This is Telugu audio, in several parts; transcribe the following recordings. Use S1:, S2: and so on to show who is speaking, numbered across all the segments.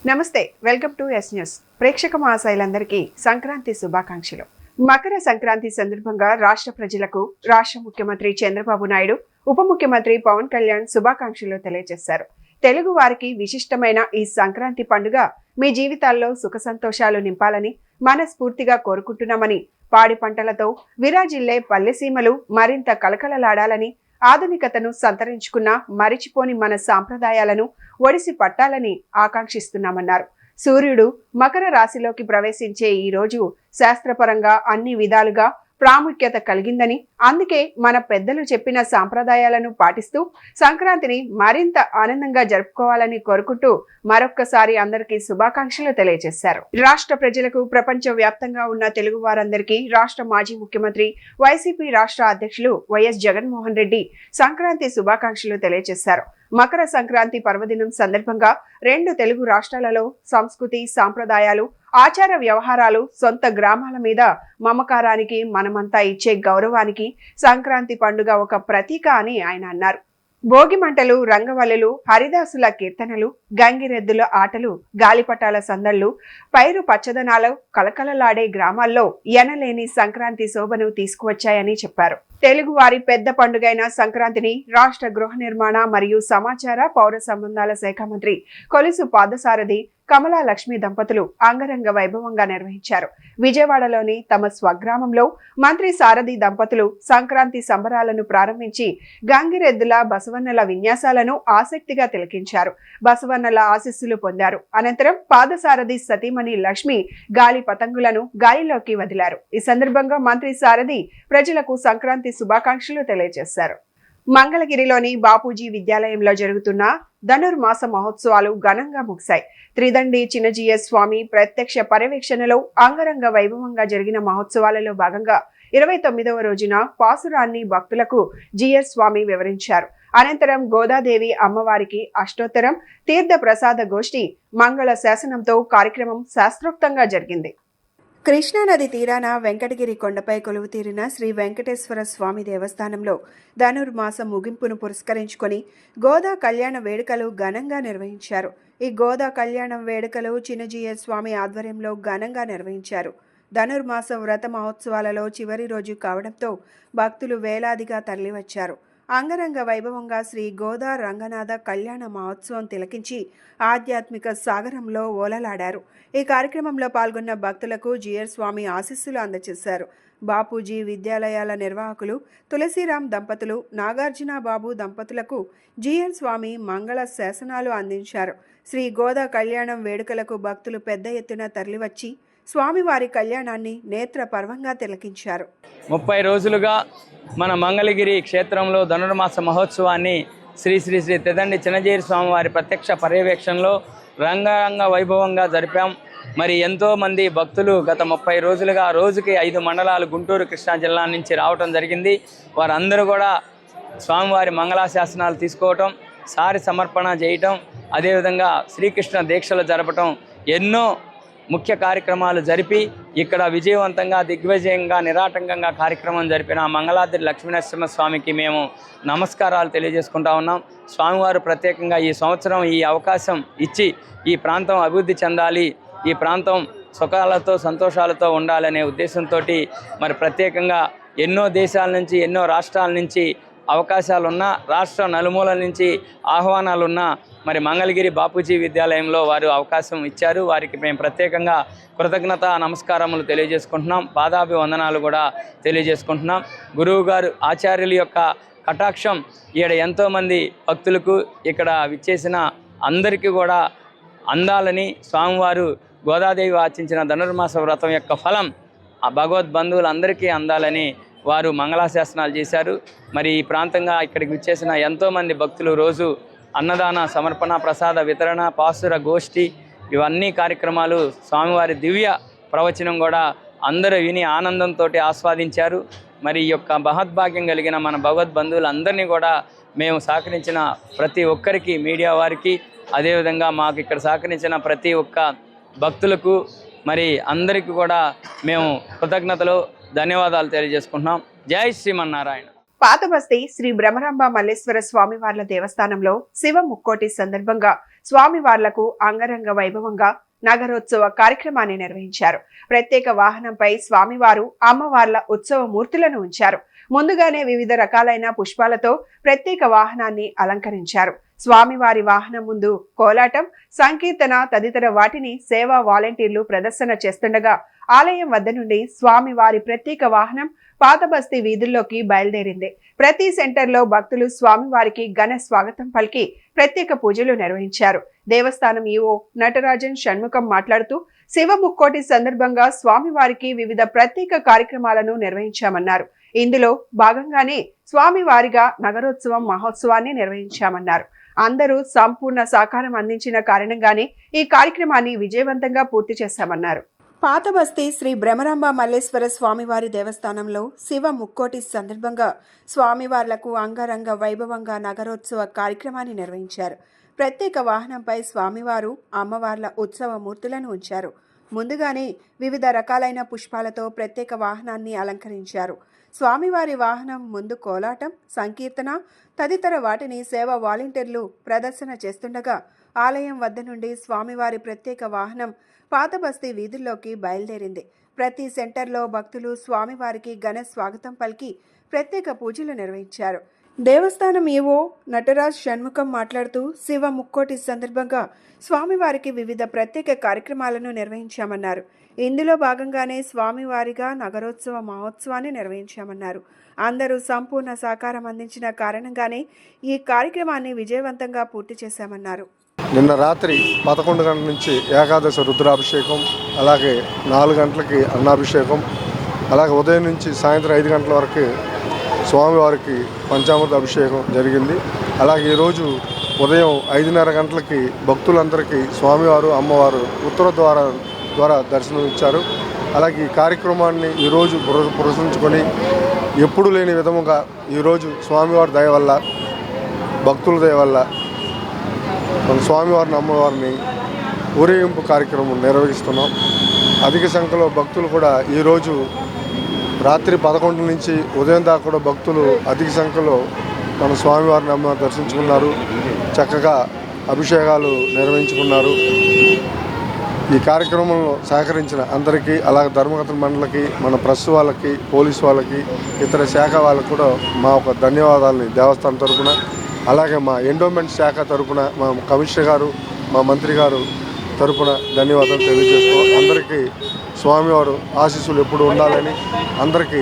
S1: నమస్తే, వెల్కమ్ టు ఎస్ న్యూస్. ప్రేక్షక మహాశైలందరికీ సంక్రాంతి శుభాకాంక్షలు. మకర సంక్రాంతి సందర్భంగా రాష్ట్ర ప్రజలకు రాష్ట్ర ముఖ్యమంత్రి చంద్రబాబు నాయుడు, ఉప ముఖ్యమంత్రి పవన్ కళ్యాణ్ శుభాకాంక్షలు తెలియజేశారు. తెలుగు వారికి విశిష్టమైన ఈ సంక్రాంతి పండుగ మీ జీవితాల్లో సుఖ సంతోషాలు నింపాలని మనస్ఫూర్తిగా కోరుకుంటున్నామని, పాడి పంటలతో విరాజిల్లే పల్లెసీమలు మరింత కలకలలాడాలని, ఆధునికతను సంతరించుకున్న మరిచిపోని మన సాంప్రదాయాలను ఒడిసి పట్టాలని ఆకాంక్షిస్తున్నామన్నారు. సూర్యుడు మకర రాశిలోకి ప్రవేశించే ఈ రోజు శాస్త్రపరంగా అన్ని విధాలుగా ప్రాముఖ్యత కలిగిందని, అందుకే మన పెద్దలు చెప్పిన సాంప్రదాయాలను పాటిస్తూ సంక్రాంతిని మరింత ఆనందంగా జరుపుకోవాలని కోరుకుంటూ మరొక్కసారి అందరికీ శుభాకాంక్షలు తెలియజేశారు. రాష్ట్ర ప్రజలకు, ప్రపంచ వ్యాప్తంగా ఉన్న తెలుగు వారందరికీ రాష్ట్ర మాజీ ముఖ్యమంత్రి, వైసీపీ రాష్ట్ర అధ్యక్షులు వైఎస్ జగన్మోహన్ రెడ్డి సంక్రాంతి శుభాకాంక్షలు తెలియజేశారు. మకర సంక్రాంతి పర్వదినం సందర్భంగా రెండు తెలుగు రాష్ట్రాలలో సంస్కృతి, సాంప్రదాయాలు, ఆచార వ్యవహారాలు, సొంత గ్రామాల మీద మమకారానికి, మనమంతా ఇచ్చే గౌరవానికి సంక్రాంతి పండుగ ఒక ప్రతీక అని ఆయన అన్నారు. భోగి మంటలు, రంగవల్లులు, హరిదాసుల కీర్తనలు, గంగిరెద్దుల ఆటలు, గాలిపటాల సందళ్లు, పైరు పచ్చదనాలు కలకలలాడే గ్రామాల్లో ఎనలేని సంక్రాంతి శోభను తీసుకువచ్చాయని చెప్పారు. తెలుగు వారి పెద్ద పండుగైన సంక్రాంతిని రాష్ట్ర గృహ నిర్మాణ మరియు సమాచార, పౌర సంబంధాల శాఖ మంత్రి కొలుసు పాదసారథి కమలా లక్ష్మి దంపతులు అంగరంగ వైభవంగా నిర్వహించారు. విజయవాడలోని తమ స్వగ్రామంలో మంత్రి సారథి దంపతులు సంక్రాంతి సంబరాలను ప్రారంభించి గంగిరెద్దుల, బసవన్నల విన్యాసాలను ఆసక్తిగా తిలకించారు. బసవన్నల ఆశీస్సులు పొందారు. అనంతరం పాదసారథి సతీమణి లక్ష్మి గాలి పతంగులను గాలిలోకి వదిలారు. ఈ సందర్భంగా మంత్రి సారథి ప్రజలకు సంక్రాంతి శుభాకాంక్షలు తెలియజేశారు. మంగళగిరిలోని బాపూజీ విద్యాలయంలో జరుగుతున్న ధనుర్మాస మహోత్సవాలు ఘనంగా ముగిశాయి. త్రిదండి చిన్నజీయ స్వామి ప్రత్యక్ష పర్యవేక్షణలో అంగరంగ వైభవంగా జరిగిన మహోత్సవాలలో భాగంగా 29వ రోజున పాసురాన్ని భక్తులకు జీఎస్ స్వామి వివరించారు. అనంతరం గోదాదేవి అమ్మవారికి అష్టోత్తరం, తీర్థ ప్రసాద గోష్ఠి, మంగళ శాసనంతో కార్యక్రమం శాస్త్రోక్తంగా జరిగింది. కృష్ణానది తీరాన వెంకటగిరి కొండపై కొలువుతీరిన శ్రీ వెంకటేశ్వర స్వామి దేవస్థానంలో ధనుర్మాసం ముగింపును పురస్కరించుకొని గోదా కళ్యాణ వేడుకలు ఘనంగా నిర్వహించారు. ఈ గోదా కళ్యాణం వేడుకలు చిన్నజీయ స్వామి ఆధ్వర్యంలో ఘనంగా నిర్వహించారు. ధనుర్మాస వ్రత మహోత్సవాలలో చివరి రోజు కావడంతో భక్తులు వేలాదిగా తరలివచ్చారు. అంగరంగ వైభవంగా శ్రీ గోదా రంగనాథ కళ్యాణ మహోత్సవం తిలకించి ఆధ్యాత్మిక సాగరంలో ఓలలాడారు. ఈ కార్యక్రమంలో పాల్గొన్న భక్తులకు జీఆర్ స్వామి ఆశీస్సులు అందజేశారు. బాపూజీ విద్యాలయాల నిర్వాహకులు తులసిరామ్ దంపతులు, నాగార్జున బాబు దంపతులకు జీఆర్ స్వామి మంగళ శాసనాలు అందించారు. శ్రీ గోదా కళ్యాణం వేడుకలకు భక్తులు పెద్ద ఎత్తున తరలివచ్చి స్వామివారి కళ్యాణాన్ని నేత్ర పర్వంగా తిలకించారు.
S2: 30 రోజులుగా మన మంగళగిరి క్షేత్రంలో ధనుర్మాస మహోత్సవాన్ని శ్రీ శ్రీ శ్రీ త్రిదండి చిన్నజీయ స్వామివారి ప్రత్యక్ష పర్యవేక్షణలో రంగరంగ వైభవంగా జరిపాం. మరి ఎంతోమంది భక్తులు గత 30 రోజులుగా రోజుకి 5 మండలాలు గుంటూరు, కృష్ణా జిల్లా నుంచి రావటం జరిగింది. వారందరూ కూడా స్వామివారి మంగళాశాసనాలు తీసుకోవటం, సారి సమర్పణ చేయటం, అదేవిధంగా శ్రీకృష్ణ దీక్షలు జరపటం, ఎన్నో ముఖ్య కార్యక్రమాలు జరిపి ఇక్కడ విజయవంతంగా, దిగ్విజయంగా, నిరాటంకంగా కార్యక్రమం జరిపిన మంగళాద్రి లక్ష్మీనరసింహ స్వామికి మేము నమస్కారాలు తెలియజేసుకుంటా ఉన్నాం. స్వామివారు ప్రత్యేకంగా ఈ సంవత్సరం ఈ అవకాశం ఇచ్చి ఈ ప్రాంతం అభివృద్ధి చెందాలి, ఈ ప్రాంతం సుఖాలతో సంతోషాలతో ఉండాలనే ఉద్దేశంతో మరి ప్రత్యేకంగా ఎన్నో దేశాల నుంచి, ఎన్నో రాష్ట్రాల నుంచి అవకాశాలున్నా, రాష్ట్ర నలుమూలల నుంచి ఆహ్వానాలున్నా మరి మంగళగిరి బాపూజీ విద్యాలయంలో వారు అవకాశం ఇచ్చారు. వారికి మేము ప్రత్యేకంగా కృతజ్ఞత నమస్కారములు తెలియజేసుకుంటున్నాం. పాదాభివందనాలు కూడా తెలియజేసుకుంటున్నాం. గురువు గారు, ఆచార్యుల యొక్క కటాక్షం ఈడ ఎంతోమంది భక్తులకు, ఇక్కడ విచ్చేసిన అందరికీ కూడా అందాలని, స్వామివారు గోదాదేవి ఆచించిన ధనుర్మాస వ్రతం యొక్క ఫలం ఆ భగవద్బంధువులందరికీ అందాలని వారు మంగళాశాసనాలు చేశారు. మరి ఈ ప్రాంతంగా ఇక్కడికి విచ్చేసిన ఎంతోమంది భక్తులు రోజు అన్నదాన సమర్పణ, ప్రసాద వితరణ, పాసుర గోష్ఠి, ఇవన్నీ కార్యక్రమాలు, స్వామివారి దివ్య ప్రవచనం కూడా అందరూ విని ఆనందంతో ఆస్వాదించారు. మరి ఈ యొక్క మహద్భాగ్యం కలిగిన మన భగవద్బంధువులందరినీ కూడా మేము సహకరించిన ప్రతి ఒక్కరికి, మీడియా వారికి, అదేవిధంగా మాకు ఇక్కడ సహకరించిన ప్రతి ఒక్క భక్తులకు మరి అందరికీ కూడా మేము కృతజ్ఞతలు, ధన్యవాదాలు తెలియజేసుకుంటున్నాం. జై శ్రీమన్నారాయణ.
S1: పాతబస్తీ శ్రీ బ్రహ్మరాంబ మల్లేశ్వర స్వామివార్ల దేవస్థానంలో శివ ముక్కోటి సందర్భంగా స్వామివార్లకు అంగరంగ వైభవంగా నగరోత్సవ కార్యక్రమాన్ని నిర్వహించారు. ప్రత్యేక వాహనంపై స్వామివారు అమ్మవార్ల ఉత్సవ మూర్తులను ఉంచారు. ముందుగానే వివిధ రకాలైన పుష్పాలతో ప్రత్యేక వాహనాన్ని అలంకరించారు. స్వామివారి వాహనం ముందు కోలాటం, సంకీర్తన తదితర వాటిని సేవా వాలంటీర్లు ప్రదర్శన చేస్తుండగా ఆలయం వద్ద నుండి స్వామివారి ప్రత్యేక వాహనం పాతబస్తీ వీధుల్లోకి బయలుదేరింది. ప్రతి సెంటర్లో భక్తులు స్వామివారికి ఘన స్వాగతం పలికి ప్రత్యేక పూజలు నిర్వహించారు. దేవస్థానం ఈవో నటరాజన్ షణ్ముఖం మాట్లాడుతూ శివ ముక్కోటి సందర్భంగా స్వామివారికి వివిధ ప్రత్యేక కార్యక్రమాలను నిర్వహించామన్నారు. ఇందులో భాగంగానే స్వామివారిగా నగరోత్సవం మహోత్సవాన్ని నిర్వహించామన్నారు. అందరూ సంపూర్ణ సహకారం అందించిన కారణంగానే ఈ కార్యక్రమాన్ని విజయవంతంగా పూర్తి చేశామన్నారు. పాతబస్తీ శ్రీ భ్రమరాంబ మల్లేశ్వర స్వామివారి దేవస్థానంలో శివ ముక్కోటి సందర్భంగా స్వామివార్లకు అంగరంగ వైభవంగా నగరోత్సవ కార్యక్రమాన్ని నిర్వహించారు. ప్రత్యేక వాహనంపై స్వామివారు అమ్మవార్ల ఉత్సవ మూర్తులను ఉంచారు. ముందుగానే వివిధ రకాలైన పుష్పాలతో ప్రత్యేక వాహనాన్ని అలంకరించారు. స్వామివారి వాహనం ముందు కోలాటం, సంకీర్తన తదితర వాటిని సేవా వాలంటీర్లు ప్రదర్శన చేస్తుండగా ఆలయం వద్ద నుండి స్వామివారి ప్రత్యేక వాహనం పాతబస్తీ వీధుల్లోకి బయలుదేరింది. ప్రతి సెంటర్లో భక్తులు స్వామివారికి ఘన స్వాగతం పలికి ప్రత్యేక పూజలు నిర్వహించారు. దేవస్థానం ఈవో నటరాజ్ షణ్ముఖం మాట్లాడుతూ శివ ముక్కోటి సందర్భంగా స్వామివారికి వివిధ ప్రత్యేక కార్యక్రమాలను నిర్వహించామన్నారు. ఇందులో భాగంగానే స్వామివారిగా నగరోత్సవ మహోత్సవాన్ని నిర్వహించామన్నారు. అందరూ సంపూర్ణ సహకారం అందించిన కారణంగానే ఈ కార్యక్రమాన్ని విజయవంతంగా పూర్తి చేశామన్నారు.
S3: నిన్న రాత్రి 11 గంటల నుంచి ఏకాదశి రుద్రాభిషేకం, అలాగే 4 గంటలకి అన్నాభిషేకం, అలాగే ఉదయం నుంచి సాయంత్రం 5 గంటల వరకు స్వామివారికి పంచామృత అభిషేకం జరిగింది. అలాగే ఈరోజు ఉదయం 5:30 గంటలకి భక్తులందరికీ స్వామివారు అమ్మవారు ఉత్తర ద్వారా దర్శనం ఇచ్చారు. అలాగే ఈ కార్యక్రమాన్ని ఈరోజు పురస్కరించుకొని ఎప్పుడు లేని విధముగా ఈరోజు స్వామివారి దయ వల్ల, భక్తుల దయ వల్ల మన స్వామివారిని అమ్మవారిని ఊరేగింపు కార్యక్రమం నిర్వహిస్తున్నాం. అధిక సంఖ్యలో భక్తులు కూడా ఈరోజు రాత్రి 11 నుంచి ఉదయం దాకా కూడా భక్తులు అధిక సంఖ్యలో మన స్వామివారిని అమ్మవారిని దర్శించుకున్నారు. చక్కగా అభిషేకాలు నిర్వహించుకున్నారు. ఈ కార్యక్రమంలో సహకరించిన అందరికీ, అలాగే ధర్మకర్తల మండలికి, మన ప్రెస్ వాళ్ళకి, పోలీసు వాళ్ళకి, ఇతర శాఖ వాళ్ళకి కూడా మా ఒక ధన్యవాదాలని దేవస్థానం తరఫున, అలాగే మా ఎండోమెంట్ శాఖ తరఫున, మా కమిషనర్ గారు, మా మంత్రి గారు తరఫున ధన్యవాదాలు తెలియజేస్తూ అందరికీ స్వామివారు ఆశీస్సులు ఎప్పుడు ఉండాలని అందరికీ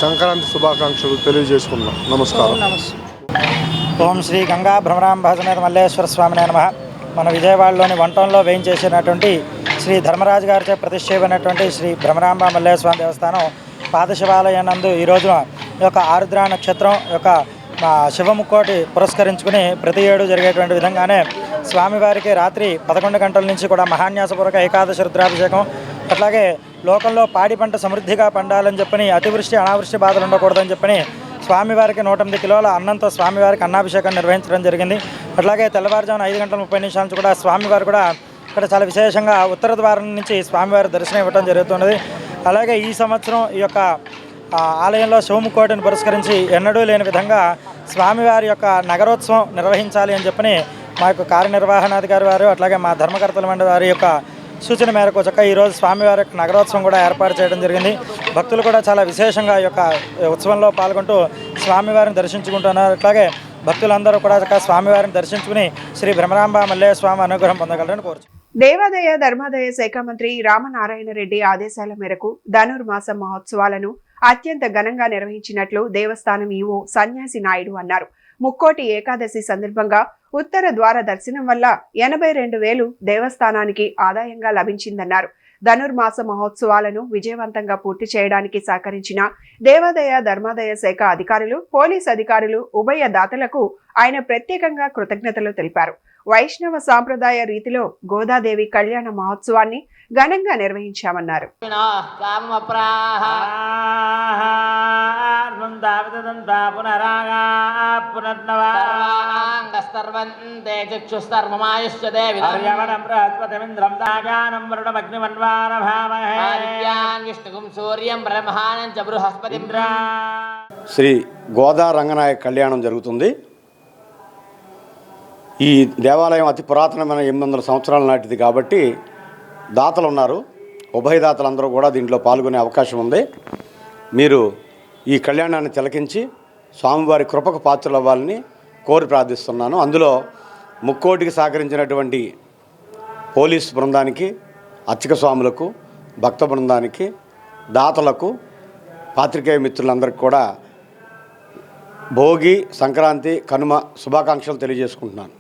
S3: సంక్రాంతి శుభాకాంక్షలు తెలియజేసుకున్నాం. నమస్కారం.
S4: ఓం శ్రీ గంగా భ్రమరాంబ సమేత మల్లేశ్వర స్వామినే నమః. మన విజయవాడలోని వంటంలో వేయించేసినటువంటి శ్రీ ధర్మరాజు గారిచే ప్రతిష్ఠించినటువంటి శ్రీ భ్రమరాంబ మల్లేశ్వర స్వామి దేవస్థానం పాదశివాలయం నందు ఈ రోజున ఈ యొక్క ఆరుద్ర నక్షత్రం యొక్క శివముక్కోటి పురస్కరించుకుని ప్రతి ఏడు జరిగేటువంటి విధంగానే స్వామివారికి రాత్రి 11 గంటల నుంచి కూడా మహాన్యాసపూర్వక ఏకాదశి రుద్రాభిషేకం, అట్లాగే లోకంలో పాడి పంట సమృద్ధిగా పండాలని చెప్పని, అతివృష్టి అనావృష్టి బాధలు ఉండకూడదని చెప్పని స్వామివారికి 108 కిలోల అన్నంతో స్వామివారికి అన్నాభిషేకం నిర్వహించడం జరిగింది. అట్లాగే తెల్లవారుజామున 5:30 నుంచి కూడా స్వామివారు కూడా ఇక్కడ చాలా విశేషంగా ఉత్తర ద్వారం నుంచి స్వామివారి దర్శనం ఇవ్వడం జరుగుతున్నది. అలాగే ఈ సంవత్సరం ఈ యొక్క ఆలయంలో శివముక్కోటిని పురస్కరించి ఎన్నడూ లేని విధంగా స్వామివారి యొక్క నగరోత్సవం నిర్వహించాలి అని చెప్పని మా యొక్క కార్యనిర్వహణాధికారి వారు, అట్లాగే మా ధర్మకర్తల మండలి వారి యొక్క సూచన మేరకు చక్కగా ఈరోజు స్వామివారి యొక్క నగరోత్సవం కూడా ఏర్పాటు చేయడం జరిగింది. భక్తులు కూడా చాలా విశేషంగా ఈ యొక్క ఉత్సవంలో పాల్గొంటూ స్వామివారిని దర్శించుకుంటున్నారు. అట్లాగే భక్తులందరూ కూడా చక్కగా స్వామివారిని దర్శించుకుని శ్రీ భ్రమరాంబ మల్లేశ్వర స్వామి అనుగ్రహం పొందగలరని కోరుచున్నాను.
S1: దేవాదాయ ధర్మాదాయ శాఖ మంత్రి రామనారాయణ రెడ్డి ఆదేశాల మేరకు ధనుర్మాస మహోత్సవాలను అత్యంత ఘనంగా నిర్వహించినట్లు దేవస్థానం ఈవో సన్యాసి నాయుడు అన్నారు. ముక్కోటి ఏకాదశి సందర్భంగా ఉత్తర ద్వార దర్శనం వల్ల 82,000 దేవస్థానానికి ఆదాయంగా లభించిందన్నారు. ధనుర్మాస మహోత్సవాలను విజయవంతంగా పూర్తి చేయడానికి సహకరించిన దేవాదాయ ధర్మాదాయ శాఖ అధికారులు, పోలీస్ అధికారులు, ఉభయ దాతలకు ఆయన ప్రత్యేకంగా కృతజ్ఞతలు తెలిపారు. వైష్ణవ సాంప్రదాయ రీతిలో గోదాదేవి కళ్యాణ మహోత్సవాన్ని ఘనంగా నిర్వహించామన్నారు.
S5: శ్రీ గోదా రంగనాయక కళ్యాణం జరుగుతుంది. ఈ దేవాలయం అతి పురాతనమైన 800 సంవత్సరాల నాటిది కాబట్టి దాతలు ఉన్నారు. ఉభయదాతలందరూ కూడా దీంట్లో పాల్గొనే అవకాశం ఉంది. మీరు ఈ కళ్యాణాన్ని తిలకించి స్వామివారి కృపకు పాత్రలు అవ్వాలని కోరి ప్రార్థిస్తున్నాను. అందులో ముక్కోటికి సహకరించినటువంటి పోలీస్ బృందానికి, అర్చక స్వాములకు, భక్త బృందానికి, దాతలకు, పాత్రికేయ మిత్రులందరికీ కూడా భోగి, సంక్రాంతి, కనుమ శుభాకాంక్షలు తెలియజేసుకుంటున్నాను.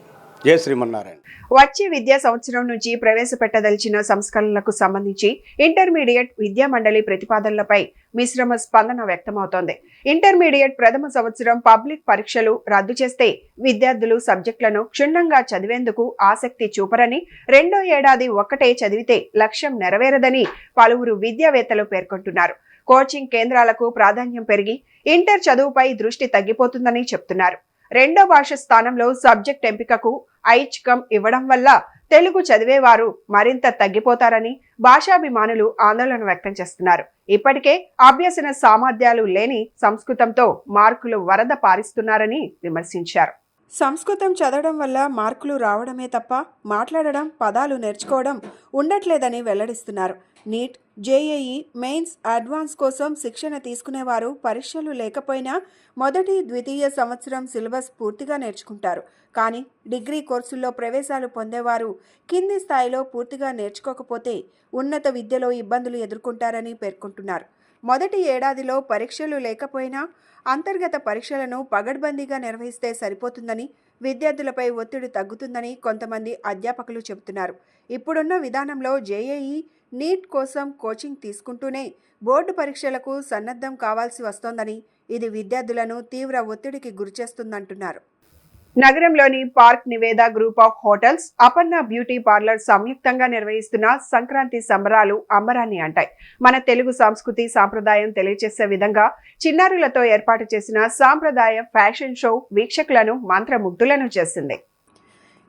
S5: జై శ్రీమన్నారాయణ.
S1: వచ్చే విద్యా సంవత్సరం నుంచి ప్రవేశపెట్టదలిచిన సంస్కరణలకు సంబంధించి ఇంటర్మీడియట్ విద్యా మండలి ప్రతిపాదనలపై మిశ్రమ స్పందన వ్యక్తమవుతోంది. ఇంటర్మీడియట్ ప్రథమ సంవత్సరం పబ్లిక్ పరీక్షలు రద్దు చేస్తే విద్యార్థులు సబ్జెక్టులను క్షుణ్ణంగా చదివేందుకు ఆసక్తి చూపరని, రెండో ఏడాది ఒక్కటే చదివితే లక్ష్యం నెరవేరదని పలువురు విద్యావేత్తలు పేర్కొంటున్నారు. కోచింగ్ కేంద్రాలకు ప్రాధాన్యం పెరిగి ఇంటర్ చదువుపై దృష్టి తగ్గిపోతుందని చెప్తున్నారు. రెండో భాష స్థానంలో సబ్జెక్ట్ ఎంపికకు ఐచ్ఛికం ఇవ్వడం వల్ల తెలుగు చదివేవారు మరింత తగ్గిపోతారని భాషాభిమానులు ఆందోళన వ్యక్తం చేస్తున్నారు. ఇప్పటికే అభ్యసన సామర్థ్యాలు లేని సంస్కృతంతో మార్కులు వరద పారిస్తున్నారని విమర్శించారు. సంస్కృతం చదవడం వల్ల మార్కులు రావడమే తప్ప మాట్లాడడం, పదాలు నేర్చుకోవడం ఉండట్లేదని వెల్లడిస్తున్నారు. నీట్, జేఏఈ, మెయిన్స్, అడ్వాన్స్ కోసం శిక్షణ తీసుకునేవారు పరీక్షలు లేకపోయినా మొదటి, ద్వితీయ సంవత్సరం సిలబస్ పూర్తిగా నేర్చుకుంటారు. కానీ డిగ్రీ కోర్సుల్లో ప్రవేశాలు పొందేవారు కింది స్థాయిలో పూర్తిగా నేర్చుకోకపోతే ఉన్నత విద్యలో ఇబ్బందులు ఎదుర్కొంటారని పేర్కొంటున్నారు. మొదటి ఏడాదిలో పరీక్షలు లేకపోయినా అంతర్గత పరీక్షలను పగడ్బందీగా నిర్వహిస్తే సరిపోతుందని, విద్యార్థులపై ఒత్తిడి తగ్గుతుందని కొంతమంది అధ్యాపకులు చెబుతున్నారు. ఇప్పుడున్న విధానంలో జేఏఈ, నీట్ కోసం కోచింగ్ తీసుకుంటూనే బోర్డు పరీక్షలకు సన్నద్ధం కావాల్సి వస్తోందని, ఇది విద్యార్థులను తీవ్ర ఒత్తిడికి గురిచేస్తుందంటున్నారు. నగరంలోని park Niveda group of hotels, Aparna beauty parlour సంయుక్తంగా నిర్వహిస్తున్న సంక్రాంతి సంబరాలు అంబరాన్ని అంటాయి. మన తెలుగు సంస్కృతి సాంప్రదాయం తెలియజేసే విధంగా చిన్నారులతో ఏర్పాటు చేసిన సాంప్రదాయ ఫ్యాషన్ షో వీక్షకులను మంత్రముగ్ధులను చేసింది.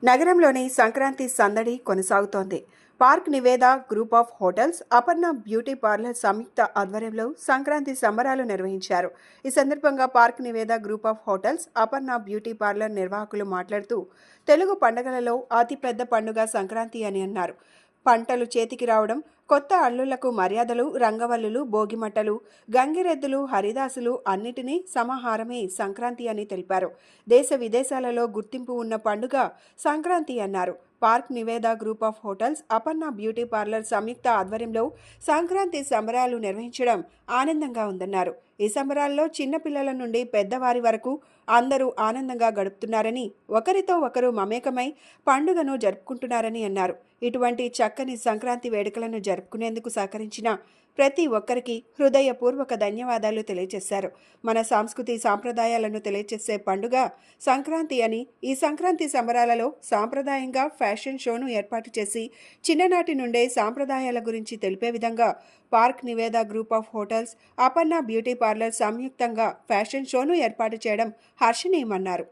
S1: నగరంలోని సంక్రాంతి సందడి కొనసాగుతోంది. Park Niveda group of hotels, Aparna beauty parlour సంయుక్త ఆధ్వర్యంలో సంక్రాంతి సంబరాలు నిర్వహించారు. ఈ సందర్భంగా Park Niveda group of hotels, Aparna beauty parlour నిర్వాహకులు మాట్లాడుతూ తెలుగు పండుగలలో అతిపెద్ద పండుగ సంక్రాంతి అని అన్నారు. పంటలు చేతికి రావడం, కొత్త అల్లుళ్లకు మర్యాదలు, రంగవల్లులు, భోగిమట్టలు, గంగిరెద్దులు, హరిదాసులు అన్నిటినీ సమాహారమే సంక్రాంతి అని తెలిపారు. దేశ విదేశాలలో గుర్తింపు ఉన్న పండుగ సంక్రాంతి అన్నారు. Park Niveda group of hotels, Aparna beauty parlour సంయుక్త ఆధ్వర్యంలో సంక్రాంతి సంబరాలు నిర్వహించడం ఆనందంగా ఉందన్నారు. ఈ సంబరాల్లో చిన్నపిల్లల నుండి పెద్దవారి వరకు అందరూ ఆనందంగా గడుపుతున్నారని, ఒకరితో ఒకరు మమేకమై పండుగను జరుపుకుంటున్నారని అన్నారు. ఇటువంటి చక్కని సంక్రాంతి వేడుకలను జరుపుకునేందుకు సహకరించిన ప్రతి ఒక్కరికి హృదయపూర్వక ధన్యవాదాలు తెలియజేశారు. మన సంస్కృతి సాంప్రదాయాలను తెలియజేసే పండుగ సంక్రాంతి అని, ఈ సంక్రాంతి సంబరాలలో సాంప్రదాయంగా ఫ్యాషన్ షోను ఏర్పాటు చేసి చిన్ననాటి నుండే సాంప్రదాయాల గురించి తెలిపే విధంగా Park Niveda group of hotels, Aparna beauty parlour సంయుక్తంగా ఫ్యాషన్ షోను ఏర్పాటు చేయడం హర్షణీయమన్నారు.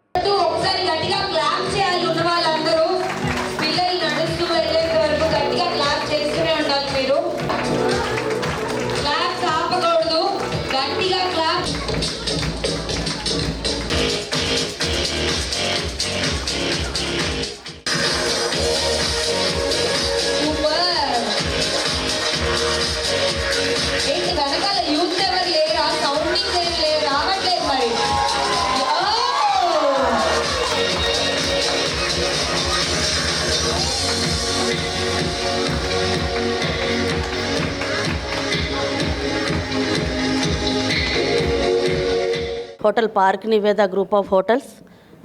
S6: Hotel Park Niveda group of hotels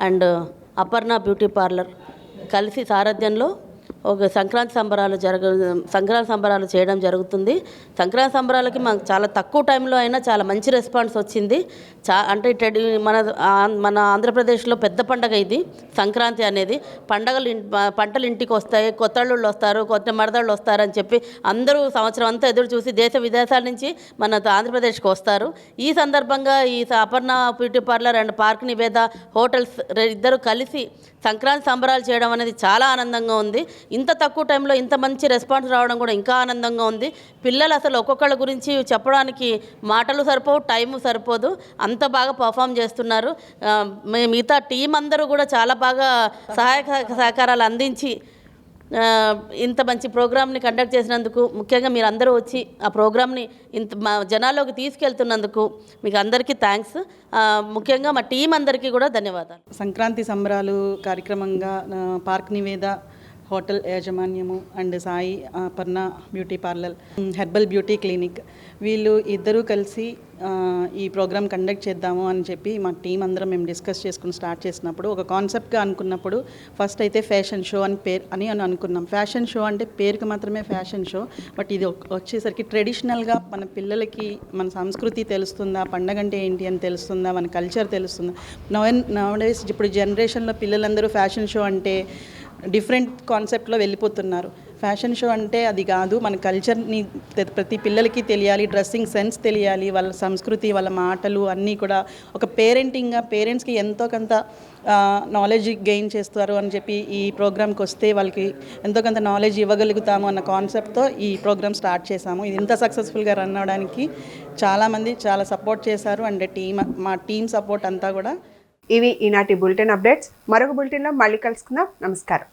S6: and Aparna beauty parlour కలిసి సారథ్యంలో ఒక సంక్రాంతి సంబరాలు చేయడం జరుగుతుంది. సంక్రాంతి సంబరాలకి మనకు చాలా తక్కువ టైంలో అయినా చాలా మంచి రెస్పాన్స్ వచ్చింది. అంటే మన ఆంధ్రప్రదేశ్లో పెద్ద పండగ ఇది సంక్రాంతి అనేది. పంటలు ఇంటికి వస్తాయి, కొత్త అల్లుళ్ళు వస్తారు, కొత్త మరదళ్ళు వస్తారని చెప్పి అందరూ సంవత్సరం అంతా ఎదురు చూసి దేశ విదేశాల నుంచి మన ఆంధ్రప్రదేశ్కి వస్తారు. ఈ సందర్భంగా ఈ Aparna beauty parlour and park Niveda hotels ఇద్దరు కలిసి సంక్రాంతి సంబరాలు చేయడం అనేది చాలా ఆనందంగా ఉంది. ఇంత తక్కువ టైంలో ఇంత మంచి రెస్పాన్స్ రావడం కూడా ఇంకా ఆనందంగా ఉంది. పిల్లలు అసలు ఒక్కొక్కళ్ళ గురించి చెప్పడానికి మాటలు సరిపోవు, టైము సరిపోదు, అంత బాగా పర్ఫామ్ చేస్తున్నారు. మిగతా టీం అందరూ కూడా చాలా బాగా సహకారాలు అందించి ఇంత మంచి ప్రోగ్రామ్ని కండక్ట్ చేసినందుకు, ముఖ్యంగా మీరు అందరూ వచ్చి ఆ ప్రోగ్రామ్ని ఇంత మా జనాల్లోకి తీసుకెళ్తున్నందుకు మీకు అందరికీ థ్యాంక్స్. ముఖ్యంగా మా టీం అందరికీ కూడా ధన్యవాదాలు.
S7: సంక్రాంతి సంబరాలు కార్యక్రమంగా పార్క్ నివేద హోటల్ యాజమాన్యము and Sai Aparna beauty parlour, herbal beauty clinic వీళ్ళు ఇద్దరూ కలిసి ఈ ప్రోగ్రామ్ కండక్ట్ చేద్దాము అని చెప్పి మా టీం అందరం మేము డిస్కస్ చేసుకుని స్టార్ట్ చేసినప్పుడు ఒక కాన్సెప్ట్గా అనుకున్నప్పుడు ఫస్ట్ అయితే ఫ్యాషన్ షో అని అనుకున్నాం. ఫ్యాషన్ షో అంటే పేరుకి మాత్రమే ఫ్యాషన్ షో, బట్ ఇది వచ్చేసరికి ట్రెడిషనల్గా మన పిల్లలకి మన సంస్కృతి తెలుస్తుందా, పండగ అంటే ఏంటి అని తెలుస్తుందా, మన కల్చర్ తెలుస్తుందా. నవడేస్ ఇప్పుడు జనరేషన్లో పిల్లలందరూ ఫ్యాషన్ షో అంటే డిఫరెంట్ కాన్సెప్ట్లో వెళ్ళిపోతున్నారు. ఫ్యాషన్ షో అంటే అది కాదు, మన కల్చర్ని ప్రతి పిల్లలకి తెలియాలి, డ్రెస్సింగ్ సెన్స్ తెలియాలి, వాళ్ళ సంస్కృతి, వాళ్ళ మాటలు అన్నీ కూడా ఒక పేరెంటింగ్గా పేరెంట్స్కి ఎంతో కొంత నాలెడ్జ్ గెయిన్ చేస్తారు అని చెప్పి ఈ ప్రోగ్రామ్కి వస్తే వాళ్ళకి ఎంతో కొంత నాలెడ్జ్ ఇవ్వగలుగుతాము అన్న కాన్సెప్ట్తో ఈ ప్రోగ్రామ్ స్టార్ట్ చేశాము. ఇది ఇంత సక్సెస్ఫుల్గా రన్ అవ్వడానికి చాలామంది చాలా సపోర్ట్ చేశారు. అండ్ మా టీమ్ సపోర్ట్ అంతా కూడా.
S1: ఇవి ఈనాటి బులెటిన్ అప్డేట్స్. మరొక బులెటిన్లో మళ్ళీ కలుసుకుందాం. నమస్కారం.